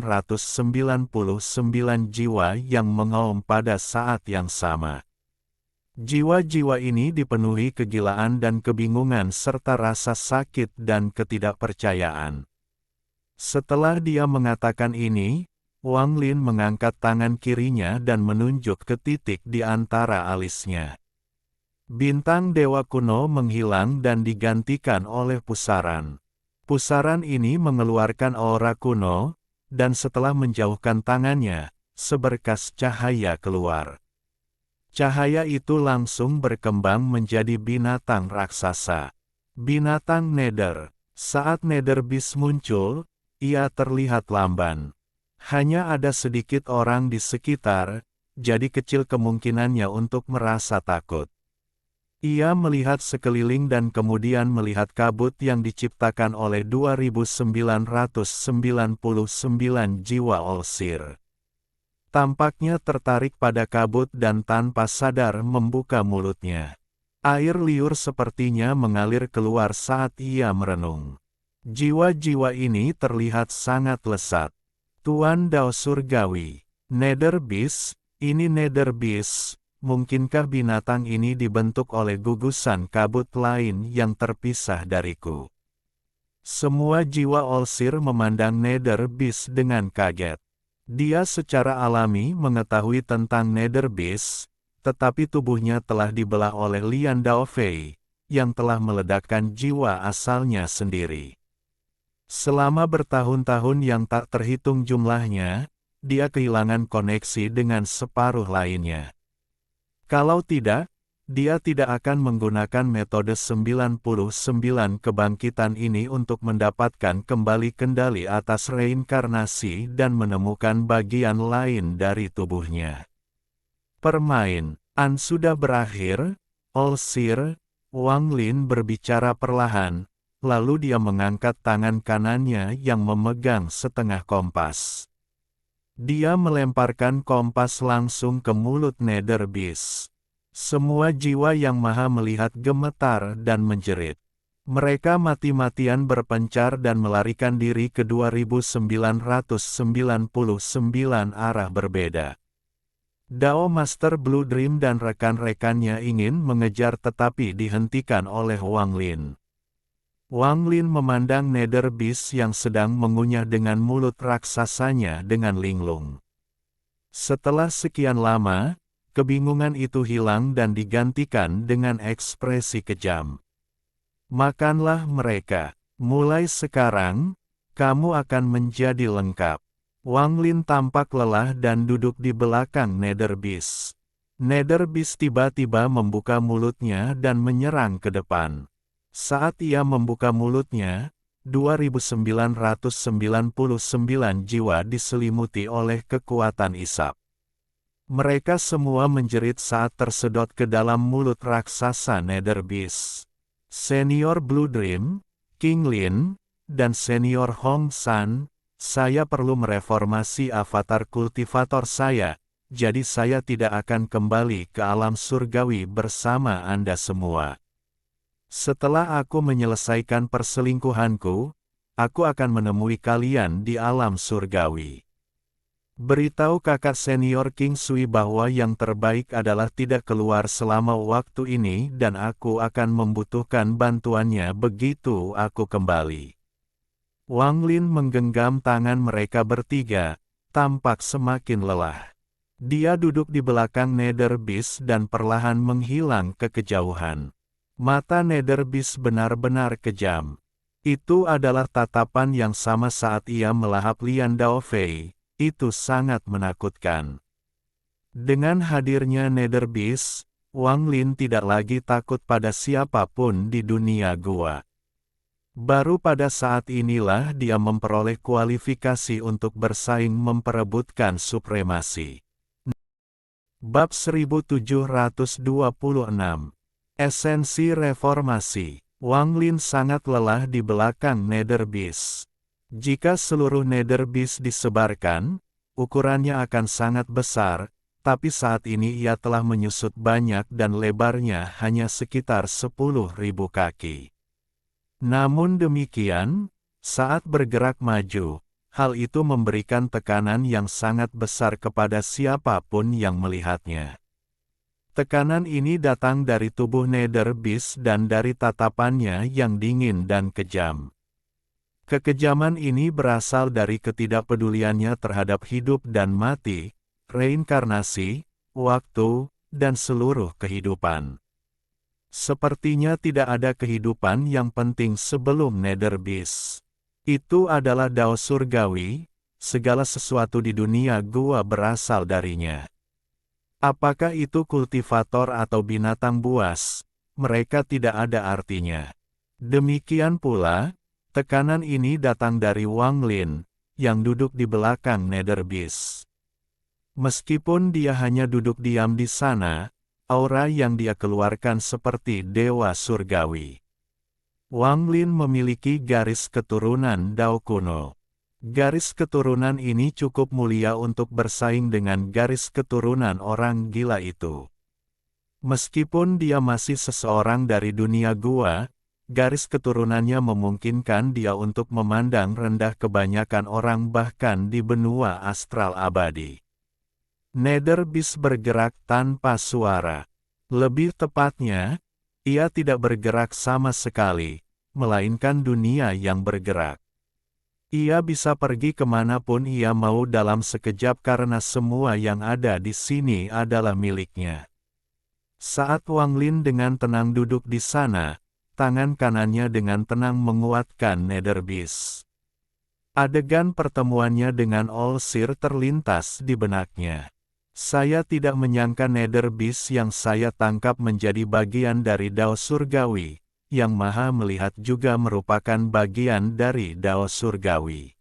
jiwa yang mengaum pada saat yang sama. Jiwa-jiwa ini dipenuhi kegilaan dan kebingungan serta rasa sakit dan ketidakpercayaan. Setelah dia mengatakan ini, Wang Lin mengangkat tangan kirinya dan menunjuk ke titik di antara alisnya. Bintang dewa kuno menghilang dan digantikan oleh pusaran. Pusaran ini mengeluarkan aura kuno, dan setelah menjauhkan tangannya, seberkas cahaya keluar. Cahaya itu langsung berkembang menjadi binatang raksasa. Binatang Nether. Saat Nether Beast muncul, ia terlihat lamban. Hanya ada sedikit orang di sekitar, jadi kecil kemungkinannya untuk merasa takut. Ia melihat sekeliling dan kemudian melihat kabut yang diciptakan oleh 2999 jiwa Olsir. Tampaknya tertarik pada kabut dan tanpa sadar membuka mulutnya. Air liur sepertinya mengalir keluar saat ia merenung. Jiwa-jiwa ini terlihat sangat lesat. Tuan Dao Surgawi, Nether Beast, ini Nether Beast, mungkinkah binatang ini dibentuk oleh gugusan kabut lain yang terpisah dariku? Semua jiwa Olsir memandang Nether Beast dengan kaget. Dia secara alami mengetahui tentang Nether Beast, tetapi tubuhnya telah dibelah oleh Lian Daofei, yang telah meledakkan jiwa asalnya sendiri. Selama bertahun-tahun yang tak terhitung jumlahnya, dia kehilangan koneksi dengan separuh lainnya. Kalau tidak, dia tidak akan menggunakan metode 99 kebangkitan ini untuk mendapatkan kembali kendali atas reinkarnasi dan menemukan bagian lain dari tubuhnya. Permainan sudah berakhir, Olsir. Wang Lin berbicara perlahan, lalu dia mengangkat tangan kanannya yang memegang setengah kompas. Dia melemparkan kompas langsung ke mulut Nether Beast. Semua jiwa yang maha melihat gemetar dan menjerit. Mereka mati-matian berpencar dan melarikan diri ke 2999 arah berbeda. Dao Master Blue Dream dan rekan-rekannya ingin mengejar tetapi dihentikan oleh Wang Lin. Wang Lin memandang Nether Beast yang sedang mengunyah dengan mulut raksasanya dengan linglung. Setelah sekian lama, kebingungan itu hilang dan digantikan dengan ekspresi kejam. Makanlah mereka. Mulai sekarang, kamu akan menjadi lengkap. Wang Lin tampak lelah dan duduk di belakang Nether Beast. Nether Beast tiba-tiba membuka mulutnya dan menyerang ke depan. Saat ia membuka mulutnya, 2999 jiwa diselimuti oleh kekuatan isap. Mereka semua menjerit saat tersedot ke dalam mulut raksasa Nether Beast. Senior Blue Dream, King Lin, dan Senior Hong San, saya perlu mereformasi avatar kultivator saya, jadi saya tidak akan kembali ke alam surgawi bersama Anda semua. Setelah aku menyelesaikan perselingkuhanku, aku akan menemui kalian di alam surgawi. Beritahu kakak senior King Sui bahwa yang terbaik adalah tidak keluar selama waktu ini dan aku akan membutuhkan bantuannya begitu aku kembali. Wang Lin menggenggam tangan mereka bertiga, tampak semakin lelah. Dia duduk di belakang Nether Beast dan perlahan menghilang ke kejauhan. Mata Nether Beast benar-benar kejam. Itu adalah tatapan yang sama saat ia melahap Lian Daofei. Itu sangat menakutkan. Dengan hadirnya Nether Beast, Wang Lin tidak lagi takut pada siapapun di dunia gua. Baru pada saat inilah dia memperoleh kualifikasi untuk bersaing memperebutkan supremasi. Bab 1726. Esensi Reformasi. Wang Lin sangat lelah di belakang Nether Beast. Jika seluruh Nether Beast disebarkan, ukurannya akan sangat besar, tapi saat ini ia telah menyusut banyak dan lebarnya hanya sekitar 10.000 kaki. Namun demikian, saat bergerak maju, hal itu memberikan tekanan yang sangat besar kepada siapapun yang melihatnya. Tekanan ini datang dari tubuh Nether Beast dan dari tatapannya yang dingin dan kejam. Kekejaman ini berasal dari ketidakpeduliannya terhadap hidup dan mati, reinkarnasi, waktu, dan seluruh kehidupan. Sepertinya tidak ada kehidupan yang penting sebelum Nether Beast. Itu adalah Dao Surgawi, segala sesuatu di dunia gua berasal darinya. Apakah itu kultivator atau binatang buas, mereka tidak ada artinya. Demikian pula, tekanan ini datang dari Wang Lin, yang duduk di belakang Nether Beast. Meskipun dia hanya duduk diam di sana, aura yang dia keluarkan seperti dewa surgawi. Wang Lin memiliki garis keturunan Dao kuno. Garis keturunan ini cukup mulia untuk bersaing dengan garis keturunan orang gila itu. Meskipun dia masih seseorang dari dunia gua, garis keturunannya memungkinkan dia untuk memandang rendah kebanyakan orang bahkan di benua astral abadi. Nether Beast bergerak tanpa suara. Lebih tepatnya, ia tidak bergerak sama sekali, melainkan dunia yang bergerak. Ia bisa pergi kemanapun ia mau dalam sekejap karena semua yang ada di sini adalah miliknya. Saat Wang Lin dengan tenang duduk di sana, tangan kanannya dengan tenang menguatkan Nether Beast. Adegan pertemuannya dengan All Seer terlintas di benaknya. Saya tidak menyangka Nether Beast yang saya tangkap menjadi bagian dari Dao Surgawi. Yang Maha Melihat juga merupakan bagian dari Dao Surgawi.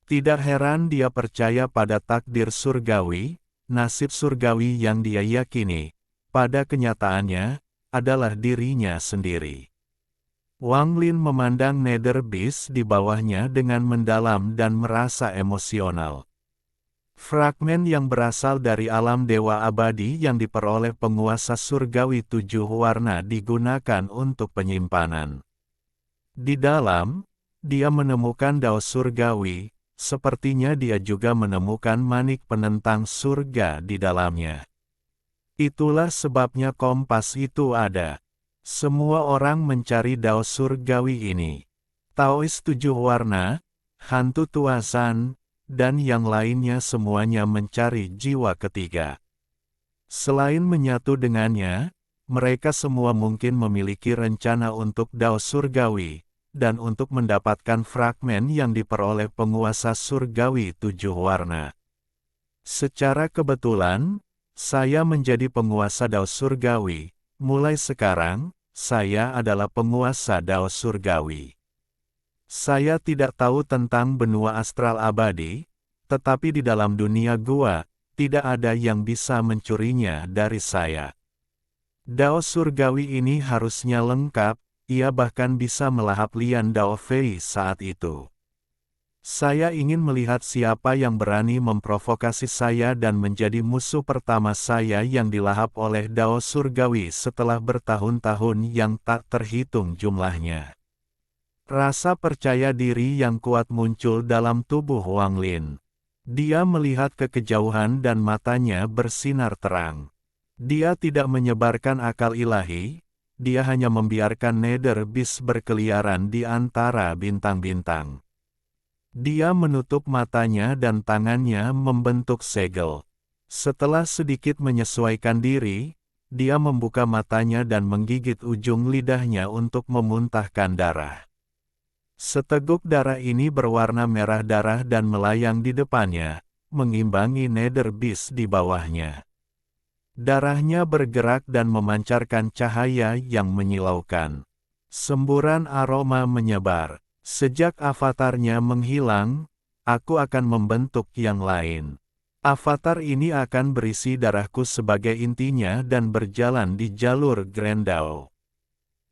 Tidak heran dia percaya pada takdir surgawi, nasib surgawi yang dia yakini, pada kenyataannya, adalah dirinya sendiri. Wang Lin memandang Nether Beast di bawahnya dengan mendalam dan merasa emosional. Fragmen yang berasal dari alam dewa abadi yang diperoleh penguasa surgawi 7 warna digunakan untuk penyimpanan. Di dalam, dia menemukan Dao surgawi, sepertinya dia juga menemukan manik penentang surga di dalamnya. Itulah sebabnya kompas itu ada. Semua orang mencari Dao surgawi ini. Taois 7 warna, hantu Tuasan, dan yang lainnya semuanya mencari jiwa ketiga. Selain menyatu dengannya, mereka semua mungkin memiliki rencana untuk Dao surgawi, dan untuk mendapatkan fragmen yang diperoleh penguasa surgawi 7 warna. Secara kebetulan, saya menjadi penguasa Dao surgawi. Mulai sekarang, saya adalah penguasa Dao surgawi. Saya tidak tahu tentang benua astral abadi, tetapi di dalam dunia gua, tidak ada yang bisa mencurinya dari saya. Dao surgawi ini harusnya lengkap, ia bahkan bisa melahap Lian Dao Fei saat itu. Saya ingin melihat siapa yang berani memprovokasi saya dan menjadi musuh pertama saya yang dilahap oleh Dao surgawi setelah bertahun-tahun yang tak terhitung jumlahnya. Rasa percaya diri yang kuat muncul dalam tubuh Wang Lin. Dia melihat ke kejauhan dan matanya bersinar terang. Dia tidak menyebarkan akal ilahi, dia hanya membiarkan Nether Beast berkeliaran di antara bintang-bintang. Dia menutup matanya dan tangannya membentuk segel. Setelah sedikit menyesuaikan diri, dia membuka matanya dan menggigit ujung lidahnya untuk memuntahkan darah. Seteguk darah ini berwarna merah darah dan melayang di depannya, mengimbangi Nether Beast di bawahnya. Darahnya bergerak dan memancarkan cahaya yang menyilaukan. Semburan aroma menyebar. Sejak avatarnya menghilang, aku akan membentuk yang lain. Avatar ini akan berisi darahku sebagai intinya dan berjalan di jalur Grand Dao.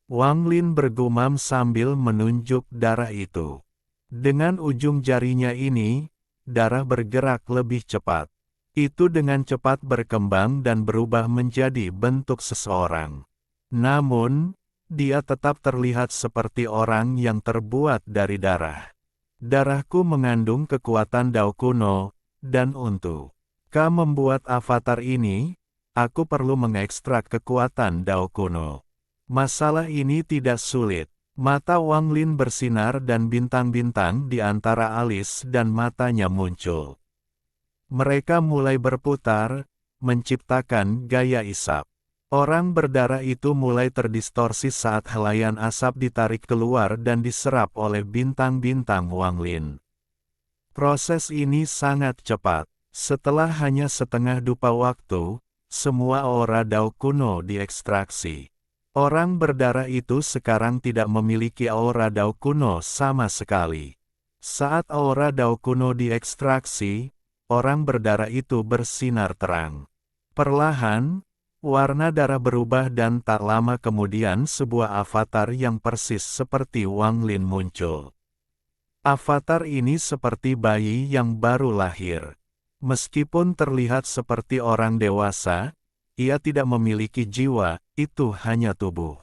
Wang Lin bergumam sambil menunjuk darah itu. Dengan ujung jarinya ini, darah bergerak lebih cepat. Itu dengan cepat berkembang dan berubah menjadi bentuk seseorang. Namun, dia tetap terlihat seperti orang yang terbuat dari darah. Darahku mengandung kekuatan Dao kuno, dan untuk membuat avatar ini, aku perlu mengekstrak kekuatan Dao kuno. Masalah ini tidak sulit. Mata Wang Lin bersinar dan bintang-bintang di antara alis dan matanya muncul. Mereka mulai berputar, menciptakan gaya isap. Orang berdarah itu mulai terdistorsi saat helaian asap ditarik keluar dan diserap oleh bintang-bintang Wang Lin. Proses ini sangat cepat. Setelah hanya setengah dupa waktu, semua aura Dao kuno diekstraksi. Orang berdarah itu sekarang tidak memiliki aura Dao kuno sama sekali. Saat aura Dao kuno diekstraksi, orang berdarah itu bersinar terang. Perlahan, warna darah berubah dan tak lama kemudian sebuah avatar yang persis seperti Wang Lin muncul. Avatar ini seperti bayi yang baru lahir. Meskipun terlihat seperti orang dewasa, ia tidak memiliki jiwa, itu hanya tubuh.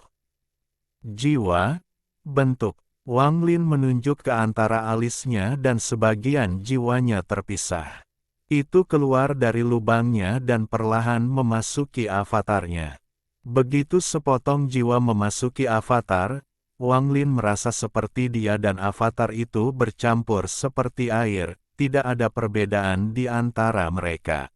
Jiwa, bentuk. Wang Lin menunjuk ke antara alisnya dan sebagian jiwanya terpisah. Itu keluar dari lubangnya dan perlahan memasuki avatarnya. Begitu sepotong jiwa memasuki avatar, Wang Lin merasa seperti dia dan avatar itu bercampur seperti air, tidak ada perbedaan di antara mereka.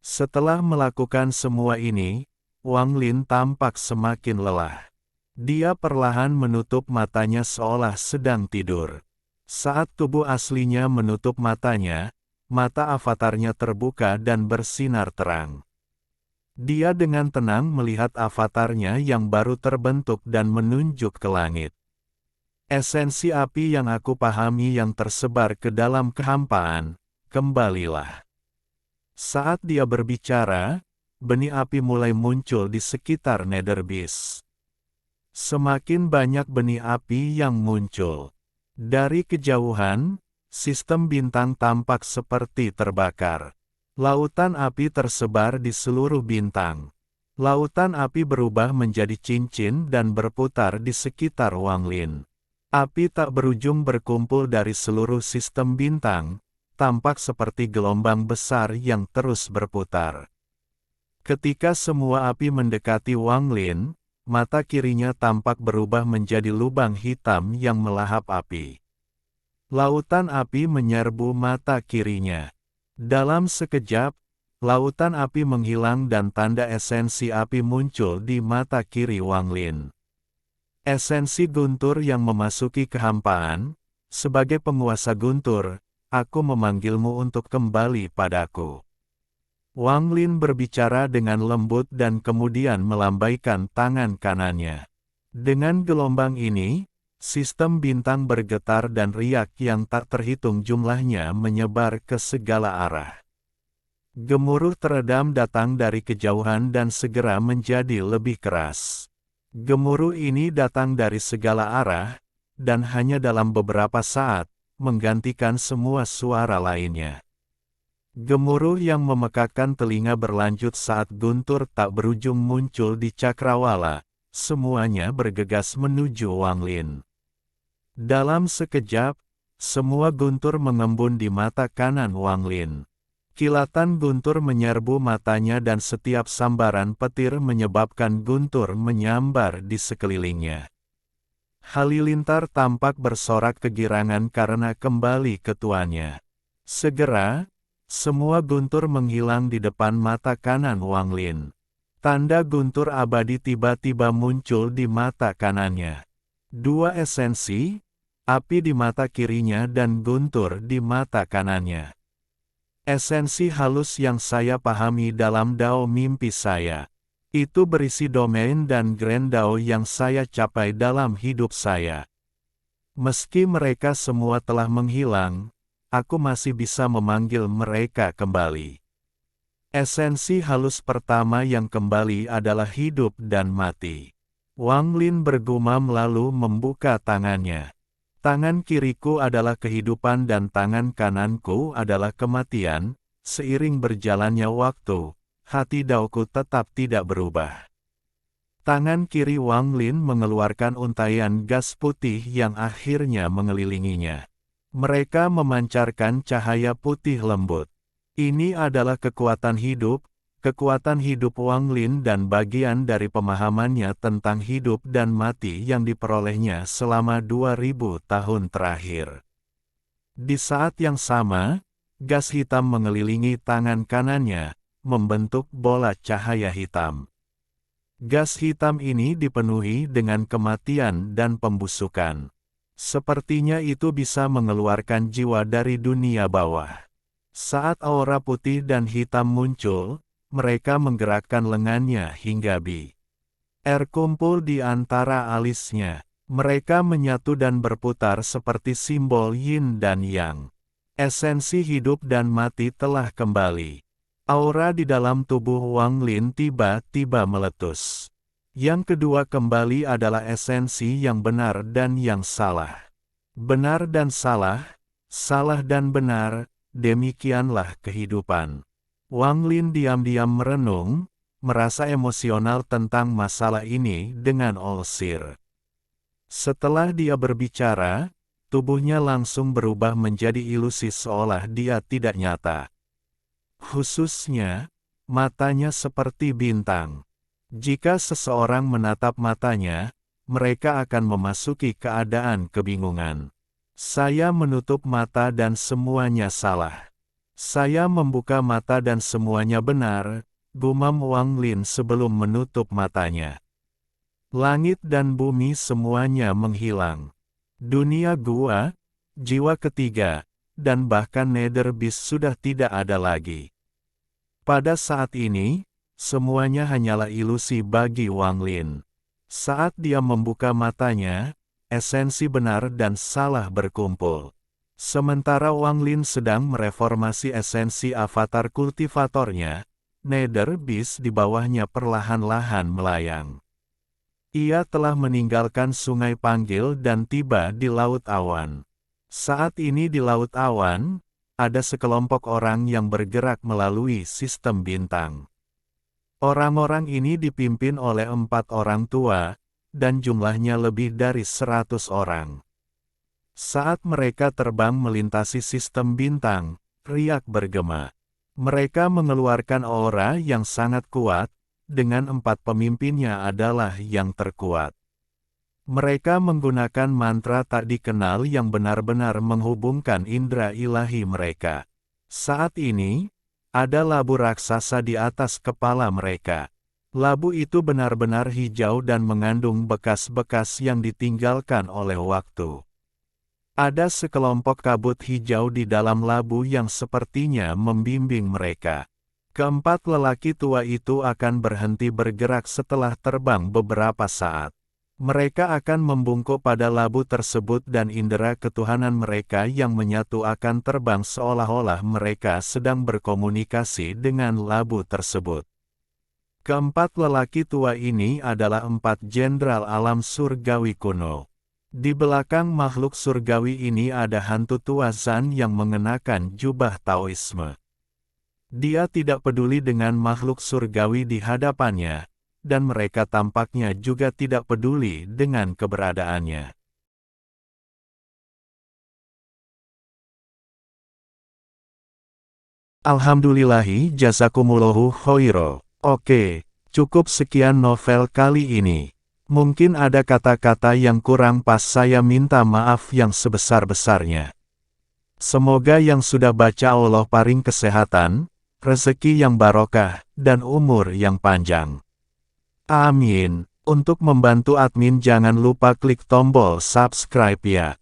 Setelah melakukan semua ini, Wang Lin tampak semakin lelah. Dia perlahan menutup matanya seolah sedang tidur. Saat tubuh aslinya menutup matanya, mata avatarnya terbuka dan bersinar terang. Dia dengan tenang melihat avatarnya yang baru terbentuk dan menunjuk ke langit. Esensi api yang aku pahami yang tersebar ke dalam kehampaan, kembalilah. Saat dia berbicara, benih api mulai muncul di sekitar Nether Beast. Semakin banyak benih api yang muncul. Dari kejauhan, sistem bintang tampak seperti terbakar. Lautan api tersebar di seluruh bintang. Lautan api berubah menjadi cincin dan berputar di sekitar Wang Lin. Api tak berujung berkumpul dari seluruh sistem bintang, tampak seperti gelombang besar yang terus berputar. Ketika semua api mendekati Wang Lin, mata kirinya tampak berubah menjadi lubang hitam yang melahap api. Lautan api menyerbu mata kirinya. Dalam sekejap, lautan api menghilang dan tanda esensi api muncul di mata kiri Wang Lin. Esensi guntur yang memasuki kehampaan, sebagai penguasa guntur, aku memanggilmu untuk kembali padaku. Wang Lin berbicara dengan lembut dan kemudian melambaikan tangan kanannya. Dengan gelombang ini, sistem bintang bergetar dan riak yang tak terhitung jumlahnya menyebar ke segala arah. Gemuruh teredam datang dari kejauhan dan segera menjadi lebih keras. Gemuruh ini datang dari segala arah, dan hanya dalam beberapa saat, menggantikan semua suara lainnya. Gemuruh yang memekakkan telinga berlanjut saat guntur tak berujung muncul di cakrawala, semuanya bergegas menuju Wang Lin. Dalam sekejap, semua guntur mengembun di mata kanan Wang Lin. Kilatan guntur menyerbu matanya dan setiap sambaran petir menyebabkan guntur menyambar di sekelilingnya. Halilintar tampak bersorak kegirangan karena kembali ke tuannya. Segera, semua guntur menghilang di depan mata kanan Wang Lin. Tanda guntur abadi tiba-tiba muncul di mata kanannya. Dua esensi, api di mata kirinya dan guntur di mata kanannya. Esensi halus yang saya pahami dalam Dao mimpi saya. Itu berisi domain dan Grand Dao yang saya capai dalam hidup saya. Meski mereka semua telah menghilang, aku masih bisa memanggil mereka kembali. Esensi halus pertama yang kembali adalah hidup dan mati. Wang Lin bergumam lalu membuka tangannya. Tangan kiriku adalah kehidupan dan tangan kananku adalah kematian. Seiring berjalannya waktu, hati Daoku tetap tidak berubah. Tangan kiri Wang Lin mengeluarkan untaian gas putih yang akhirnya mengelilinginya. Mereka memancarkan cahaya putih lembut. Ini adalah kekuatan hidup Wang Lin dan bagian dari pemahamannya tentang hidup dan mati yang diperolehnya selama 2000 tahun terakhir. Di saat yang sama, gas hitam mengelilingi tangan kanannya, membentuk bola cahaya hitam. Gas hitam ini dipenuhi dengan kematian dan pembusukan. Sepertinya itu bisa mengeluarkan jiwa dari dunia bawah. Saat aura putih dan hitam muncul, mereka menggerakkan lengannya hingga air kumpul di antara alisnya. Mereka menyatu dan berputar seperti simbol yin dan yang. Esensi hidup dan mati telah kembali. Aura di dalam tubuh Wang Lin tiba-tiba meletus. Yang kedua kembali adalah esensi yang benar dan yang salah. Benar dan salah, salah dan benar, demikianlah kehidupan. Wang Lin diam-diam merenung, merasa emosional tentang masalah ini dengan All-Seer. Setelah dia berbicara, tubuhnya langsung berubah menjadi ilusi seolah dia tidak nyata. Khususnya, matanya seperti bintang. Jika seseorang menatap matanya, mereka akan memasuki keadaan kebingungan. Saya menutup mata dan semuanya salah. Saya membuka mata dan semuanya benar, gumam Wang Lin sebelum menutup matanya. Langit dan bumi semuanya menghilang. Dunia gua, jiwa ketiga, dan bahkan Nether Beast sudah tidak ada lagi. Pada saat ini, semuanya hanyalah ilusi bagi Wang Lin. Saat dia membuka matanya, esensi benar dan salah berkumpul. Sementara Wang Lin sedang mereformasi esensi avatar kultivatornya, Nether Beast di bawahnya perlahan-lahan melayang. Ia telah meninggalkan Sungai Panggil dan tiba di Laut Awan. Saat ini di Laut Awan, ada sekelompok orang yang bergerak melalui sistem bintang. Orang-orang ini dipimpin oleh 4 orang tua, dan jumlahnya lebih dari 100 orang. Saat mereka terbang melintasi sistem bintang, riak bergema. Mereka mengeluarkan aura yang sangat kuat, dengan 4 pemimpinnya adalah yang terkuat. Mereka menggunakan mantra tak dikenal yang benar-benar menghubungkan indera ilahi mereka. Saat ini, ada labu raksasa di atas kepala mereka. Labu itu benar-benar hijau dan mengandung bekas-bekas yang ditinggalkan oleh waktu. Ada sekelompok kabut hijau di dalam labu yang sepertinya membimbing mereka. Keempat lelaki tua itu akan berhenti bergerak setelah terbang beberapa saat. Mereka akan membungkuk pada labu tersebut dan indera ketuhanan mereka yang menyatu akan terbang seolah-olah mereka sedang berkomunikasi dengan labu tersebut. Keempat lelaki tua ini adalah 4 jenderal alam surgawi kuno. Di belakang makhluk surgawi ini ada hantu tua Zan yang mengenakan jubah Taoisme. Dia tidak peduli dengan makhluk surgawi di hadapannya, dan mereka tampaknya juga tidak peduli dengan keberadaannya. Alhamdulillahi jazakumullahu khairo. Oke, cukup sekian novel kali ini. Mungkin ada kata-kata yang kurang pas, saya minta maaf yang sebesar-besarnya. Semoga yang sudah baca Allah paring kesehatan, rezeki yang barokah, dan umur yang panjang. Amin. Untuk membantu admin jangan lupa klik tombol subscribe ya.